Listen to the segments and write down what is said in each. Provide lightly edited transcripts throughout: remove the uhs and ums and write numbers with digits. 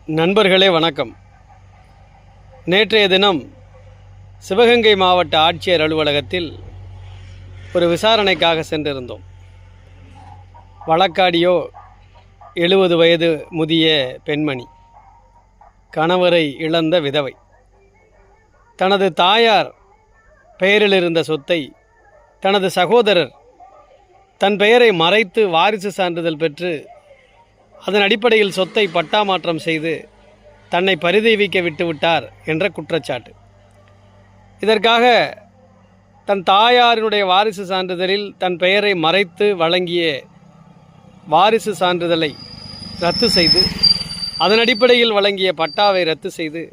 நண்பர்களே வணக்கம். நேற்றைய தினம் சிவகங்கை மாவட்ட ஆட்சியர் அலுவலகத்தில் ஒரு விசாரணைக்காக சென்றிருந்தோம். வழக்காடியோ 70 வயது முதிய பெண்மணி, கணவரை இழந்த விதவை. தனது தாயார் பெயரில் இருந்த சொத்தை தனது சகோதரர் தன் பெயரை மறைத்து வாரிசு சான்றிதழ் பெற்று அதன் அடிப்படையில் சொத்தை பட்டா மாற்றம் செய்து தன்னை பரிதவிக்க விட்டுவிட்டார் என்ற குற்றச்சாட்டு. இதற்காக தன் தாயாரினுடைய வாரிசு சான்றிதழில் தன் பெயரை மறைத்து வழங்கிய வாரிசு சான்றிதழை ரத்து செய்து அதன் அடிப்படையில் வழங்கிய பட்டாவை ரத்து செய்து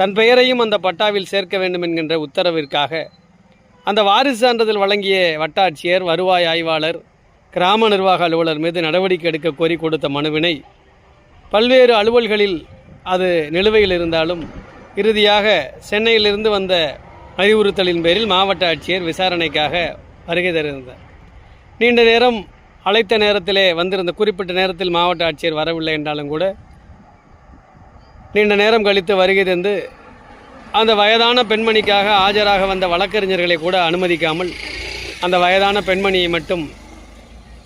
தன் பெயரையும் அந்த பட்டாவில் சேர்க்க வேண்டும் என்கின்ற உத்தரவிற்காக அந்த வாரிசு சான்றிதழ் வழங்கிய வட்டாட்சியர், வருவாய் ஆய்வாளர், கிராம நிர்வாக அலுவலர் மீது நடவடிக்கை எடுக்க கோரி கொடுத்த மனுவினை பல்வேறு அலுவல்களில் அது நிலுவையில் இருந்தாலும் இறுதியாக சென்னையிலிருந்து வந்த அறிவுறுத்தலின் பேரில் மாவட்ட ஆட்சியர் விசாரணைக்காக வருகை தருகிறார். நீண்ட நேரம் அழைத்த நேரத்திலே வந்திருந்த குறிப்பிட்ட நேரத்தில் மாவட்ட ஆட்சியர் வரவில்லை என்றாலும் கூட நீண்ட நேரம் கழித்து வருகை தந்து அந்த வயதான பெண்மணிக்காக ஆஜராக வந்த வழக்கறிஞர்களை கூட அனுமதிக்காமல் அந்த வயதான பெண்மணியை மட்டும்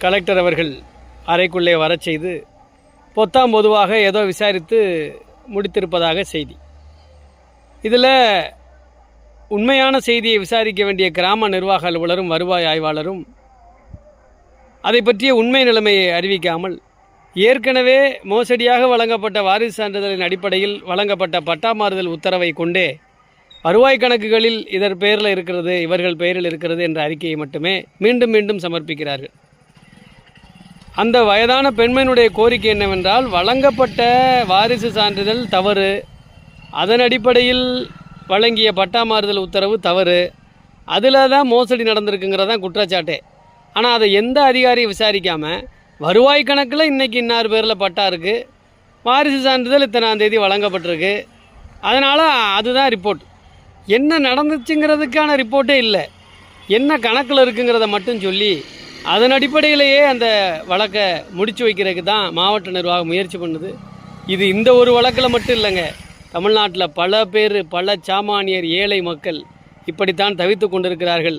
கலெக்டர் அவர்கள் அறைக்குள்ளே வரச் செய்து பொத்தாம் பொதுவாக ஏதோ விசாரித்து முடித்திருப்பதாக செய்தி. இதில் உண்மையான செய்தியை விசாரிக்க வேண்டிய கிராம நிர்வாக அலுவலரும் வருவாய் ஆய்வாளரும் அதை பற்றிய உண்மை நிலைமையை அறிவிக்காமல் ஏற்கனவே மோசடியாக வழங்கப்பட்ட வாரிசு சான்றிதழின் அடிப்படையில் வழங்கப்பட்ட பட்டா மாறுதல் உத்தரவை கொண்டே வருவாய் கணக்குகளில் இதர் பெயரில் இருக்கிறது, இவர்கள் பெயரில் இருக்கிறது என்ற அறிக்கையை மட்டுமே மீண்டும் மீண்டும் சமர்ப்பிக்கிறார்கள். அந்த வயதான பெண்மணியுடைய கோரிக்கை என்னவென்றால், வழங்கப்பட்ட வாரிசு சான்றிதழ் தவறு, அதன் அடிப்படையில் வழங்கிய பட்டா மாறுதல் உத்தரவு தவறு, அதில் தான் மோசடி நடந்திருக்குங்கிறதான் குற்றச்சாட்டே. ஆனால் அதை எந்த அதிகாரியும் விசாரிக்காமல் வருவாய் கணக்கில் இன்றைக்கி இன்னார் பேரில் பட்டா இருக்குது, வாரிசு சான்றிதழ் இத்தனாம் தேதி வழங்கப்பட்டிருக்கு, அதனால் அதுதான் ரிப்போர்ட். என்ன நடந்துச்சுங்கிறதுக்கான ரிப்போர்ட்டே இல்லை, என்ன கணக்கில் இருக்குங்கிறத மட்டும் சொல்லி அதன் அடிப்படையிலேயே அந்த வழக்கை முடித்து வைக்கிறதுக்கு தான் மாவட்ட நிர்வாகம் முயற்சி பண்ணுது. இது இந்த ஒரு வழக்கில் மட்டும் இல்லைங்க, தமிழ்நாட்டில் பல பேர், பல சாமானியர், ஏழை மக்கள் இப்படித்தான் தவித்து கொண்டிருக்கிறார்கள்.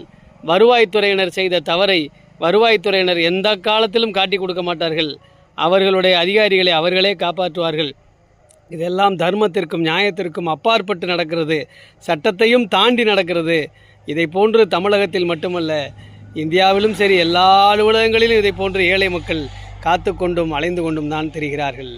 வருவாய்த்துறையினர் செய்த தவறை வருவாய்த்துறையினர் எந்த காலத்திலும் காட்டி கொடுக்க மாட்டார்கள். அவர்களுடைய அதிகாரிகளை அவர்களே காப்பாற்றுவார்கள். இதெல்லாம் தர்மத்திற்கும் நியாயத்திற்கும் அப்பாற்பட்டு நடக்கிறது, சட்டத்தையும் தாண்டி நடக்கிறது. இதை போன்று தமிழகத்தில் மட்டுமல்ல, இந்தியாவிலும் சரி, எல்லா அலுவலகங்களிலும் இதை போன்று ஏழை மக்கள் காத்து கொண்டும் அலைந்து கொண்டும் தான் தெரிகிறார்கள்.